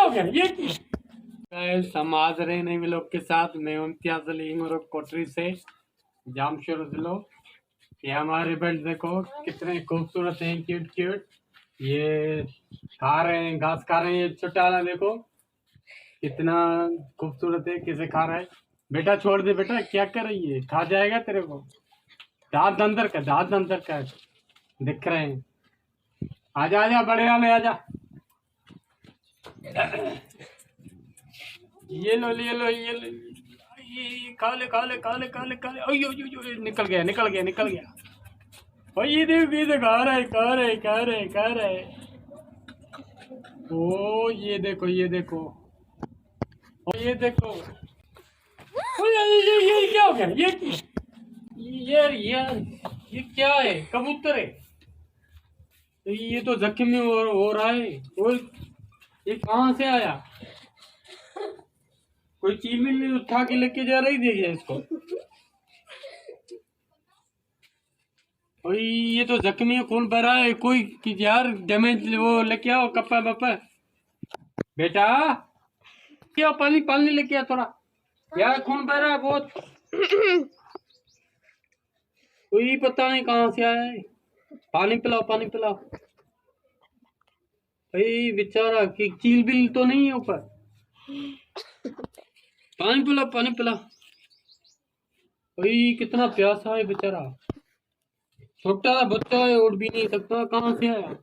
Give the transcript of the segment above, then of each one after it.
हो गया ये समाज रहे नहीं लोग के साथ। मैं इम्तियाज अली कोटरी से जामशोर जिलो। ये हमारे बर्ड देखो कितने खूबसूरत हैं, क्यूट क्यूट। ये खा रहे हैं, घास खा रहे हैं। ये छोटा वाला देखो कितना खूबसूरत है, किसे खा रहा है। बेटा छोड़ दे बेटा, क्या कर रही है, खा जाएगा तेरे को। दांत अंदर का, दांत अंदर का दिख रहे हैं। आजा आजा बड़े वाले आजा। ये लो ये लो ये लो, ये खा ले खा ले खा ले खा ले खा ले। ओयो यो यो, निकल गया निकल गया निकल गया। ओ ये देखो खा रहा है खा रहा है खा रहा है खा रहा है। ओ ये देखो ये देखो, ओ ये देखो। ओ ये क्या हो गया ये क्या है, कबूतर है। ये तो जख्मी हो रहा है। और ये कहाँ से आया, कोई चीज में उठा के लेके जा रही देखिए इसको। और ये तो जख्मी है, खून भरा है। कोई कि यार डैमेज वो लेके आओ, कप्पा बप्पा। बेटा क्या पानी पानी लेके आ थोड़ा, यार खून भरा है बहुत। कोई पता नहीं कहाँ से आया है। पानी पिलाओ पानी पिलाओ। भाई बेचारा कि चील बिल तो नहीं है ऊपर। पानी पिलाओ पानी पिलाओ। भाई कितना प्यासा है बेचारा, छोटा सा बच्चा है, उड़ भी नहीं सकता। कहाँ से आया,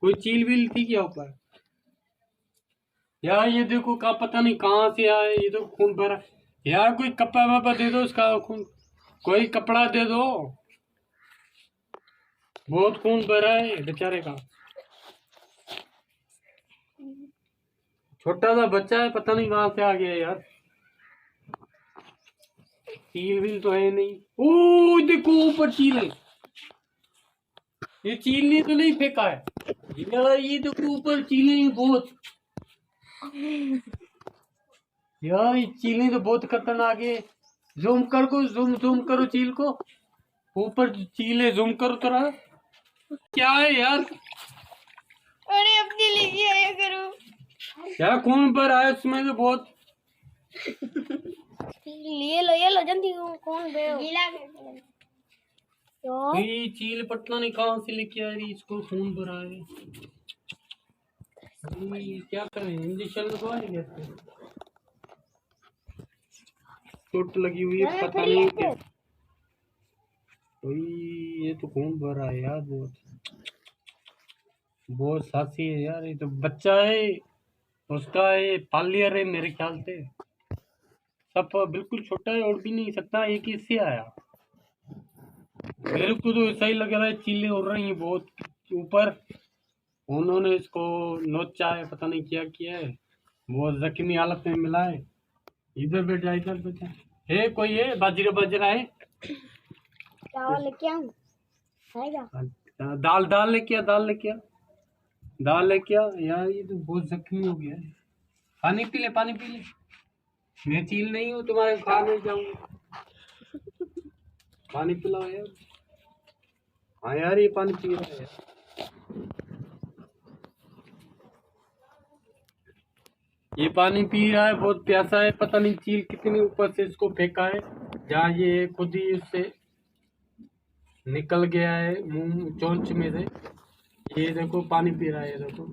कोई चील बिल थी क्या ऊपर। यार ये देखो का पता नहीं कहाँ से आया। ये तो खून भरा। यार कोई कपड़ा वपा दे दो इसका, खून कोई कपड़ा दे दो, बहुत खून भरा है बेचारे का। छोटा सा बच्चा है, पता नहीं कहाँ से आ गया यार। चील बिल तो है नहीं। ओ देखो ऊपर चील है। ये चील ने तो नहीं फेंका है यार, ये देखो ऊपर चील है बहुत। यार ये चील तो बहुत खतरनाक है। जूम कर को, जूम जूम करो चील को, ऊपर चील है, जूम करो थोड़ा। क्या है यार, अरे अपने लिए आया करो यार खून पर आया उसमें तो बहुत। ये लो जल्दी। कौन बे गीला तो ये चील पटना नहीं कहाँ से लेके आ रही, इसको खून भरा है। ये क्या करें, इंजेक्शन लगवाएंगे इसको, चोट लगी हुई है पता नहीं क्या। ये तो खून भरा है यार बहुत, बहुत सासी है यार। ये तो बच्चा है उसका, ये पाल लिया रे मेरे ख्याल से। सब बिल्कुल छोटा है, उड़ भी नहीं सकता। ये किससे आया, मेरे को तो ऐसा ही लग रहा है। चीलें उड़ रही हैं बहुत ऊपर, उन्होंने इसको नोचा है, पता नहीं क्या किया है। बहुत जख्मी हालत में मिला है। इधर बैठा इधर बैठा है। कोई है बाजरा बाजरा है, चावल लेके आऊं खाएगा। दाल दाल लेके आ, दाल लेके आ, दाल लेके आ। यार ये तो बहुत जख्मी हो गया है। पानी पी ले पानी पी ले। मैं चील नहीं हूँ तुम्हारे खा नहीं जाऊंगा। पानी पिलाओ यार। हाँ यार ये पानी पी रहा है यार। ये पानी पी रहा है, बहुत प्यासा है। पता नहीं चील कितनी ऊपर से इसको फेंका है, जहाँ ये खुद ही उससे निकल गया है मुंह चोंच में से। ये देखो पानी पी रहा है, ये देखो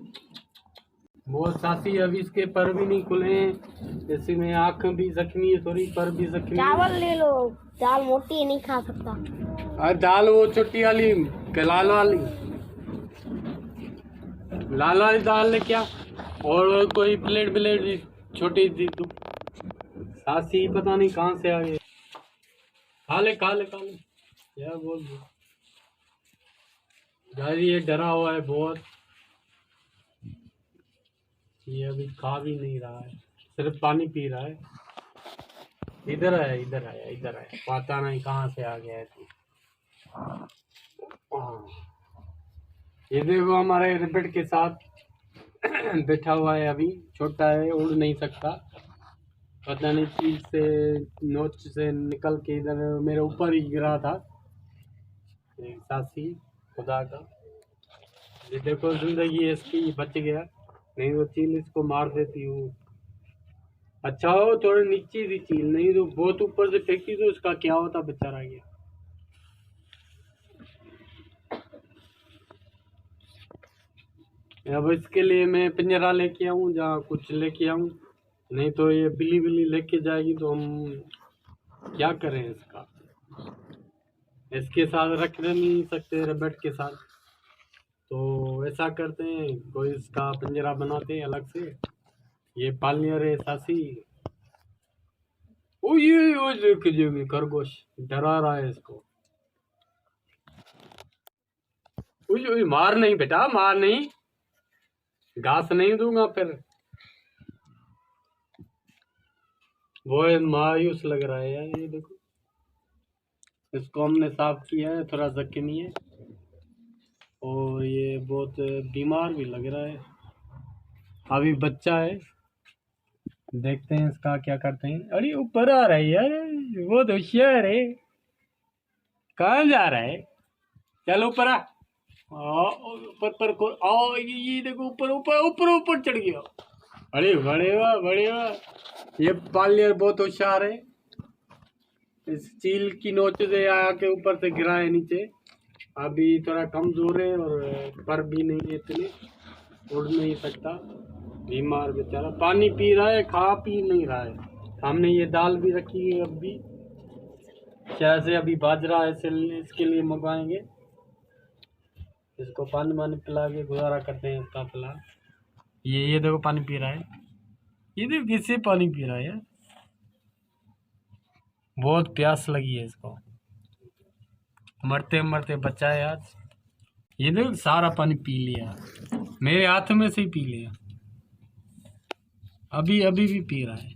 बहुत सासी। अभी इसके पर भी नहीं खुले हैं, जैसे में आंख भी जख्मी है थोड़ी, पर भी जख्मी है। चावल ले लो, दाल मोटी नहीं खा सकता। और दाल वो छोटी वाली, लाल वाली, लाल वाली दाल ले क्या, और कोई प्लेट प्लेट छोटी दी तू। सासी पता नहीं कहाँ से आ गए। खा ले खा ले खा ले। क्या बोल दो यार, ये डरा हुआ है बहुत। ये अभी खा भी नहीं रहा है, सिर्फ पानी पी रहा है। इधर आया इधर आया इधर आया, पता नहीं कहाँ से आ गया है तू। हाँ। ये देखो हमारे रिबेट के साथ बैठा हुआ है, अभी छोटा है, उड़ नहीं सकता। पता नहीं चीज से नोच से निकल के इधर मेरे ऊपर ही गिरा था। सासी खुदा का, ये देखो जिंदगी इसकी बच गया। नहीं तो चील इसको मार देती हूँ। अच्छा हो थोड़ा नीचे थी चील, नहीं तो बहुत ऊपर से फेंकती तो उसका क्या होता, बेचारा गया। अब इसके लिए मैं पिंजरा लेके आऊँ जहाँ कुछ लेके आऊँ, नहीं तो ये बिल्ली बिल्ली लेके जाएगी तो हम क्या करें इसका। इसके साथ रख नहीं सकते रबड़ के साथ, तो ऐसा करते हैं कोई इसका पिंजरा बनाते हैं अलग से। ये पालने रहे सासी। ओ ये देख लीजिए खरगोश डरा रहा है इसको। ओए मार नहीं बेटा, मार नहीं, घास नहीं दूंगा फिर। वो मायूस लग रहा है यार, ये देखो इसको हमने साफ किया है, थोड़ा जख्मी है और ये बहुत बीमार भी लग रहा है। अभी बच्चा है, देखते हैं इसका क्या करते हैं। अरे ऊपर आ रहा है यार, वो तो होशियार है। कहाँ जा रहा है, चल ऊपर आ। ऊपर पर को आओ, ये देखो ऊपर ऊपर ऊपर ऊपर चढ़ गया। अरे बड़े वाह बड़े वाह, ये पालियर बहुत होशियार है। इस चील की नोच से आके ऊपर से गिरा है नीचे। अभी थोड़ा कमजोर है और पर भी नहीं है इतने, उड़ नहीं सकता, बीमार बेचारा। पानी पी रहा है, खा पी नहीं रहा है। हमने ये दाल भी रखी है, अब भी शायद से अभी बाजरा है, इसके लिए मंगवाएंगे। इसको पानी वानी पिला के गुजारा करते हैं इसका फिलहाल। ये देखो पानी पी रहा है, ये देखो किससे पानी पी रहा है यार, बहुत प्यास लगी है इसको। मरते मरते बचा है आज। ये देखो सारा पानी पी लिया, मेरे हाथ में से ही पी लिया, अभी अभी भी पी रहा है।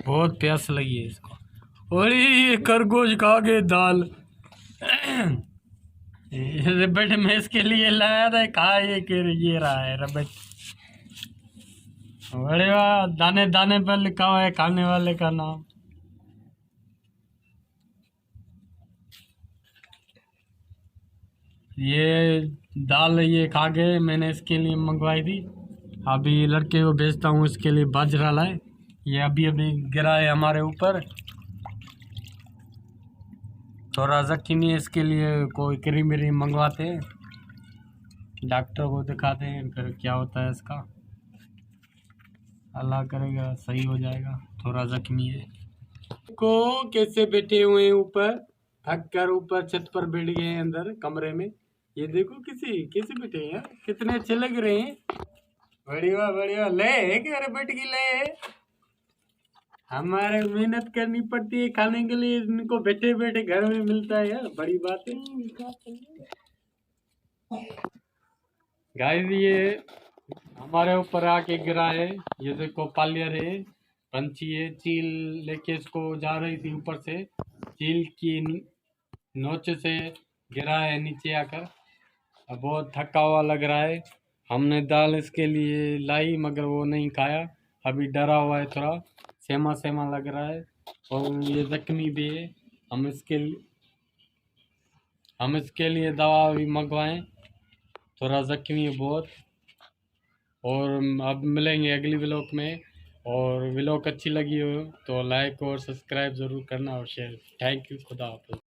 बहुत प्यास लगी है इसको। और ये खरगोश खा गए दाल। रबट में इसके लिए लाया था, कहा ये रहा है रबट। बड़े वाह, दाने दाने पर लिखा हुआ है खाने वाले का नाम। ये दाल ये खा गए, मैंने इसके लिए मंगवाई थी। अभी लड़के को भेजता हूँ इसके लिए बाजरा लाए। ये अभी अभी गिरा है हमारे ऊपर, थोड़ा जख्मी है, इसके लिए कोई क्रीम व्रीम मंगवाते हैं, डॉक्टर को दिखाते हैं, फिर क्या होता है इसका, अल्लाह करेगा सही हो जाएगा। थोड़ा जख्मी है को कैसे बैठे हुए हैं ऊपर, थक कर ऊपर छत पर बैठ गए हैं अंदर कमरे में। ये देखो कैसे बैठे हैं यार, कितने अच्छे लग रहे हैं। बढ़िया ले अरे बैठ की ले, हमारे मेहनत करनी पड़ती है खाने के लिए, इनको बैठे बैठे घर में मिलता है यार, बड़ी बात है। गाइस ये हमारे ऊपर आके गिरा है, ये देखो पालियर है, पंछी है, चील लेके इसको जा रही थी ऊपर से, चील की नोच से गिरा है नीचे आकर। अब बहुत थका हुआ लग रहा है। हमने दाल इसके लिए लाई मगर वो नहीं खाया, अभी डरा हुआ है, थोड़ा सेमा सेमा लग रहा है और ये जख्मी भी है। हम इसके लिए दवा भी मंगवाएं, थोड़ा जख्मी है बहुत। और अब मिलेंगे अगली व्लॉग में, और व्लॉग अच्छी लगी हो तो लाइक और सब्सक्राइब ज़रूर करना और शेयर। थैंक यू, खुदा हाफिज़।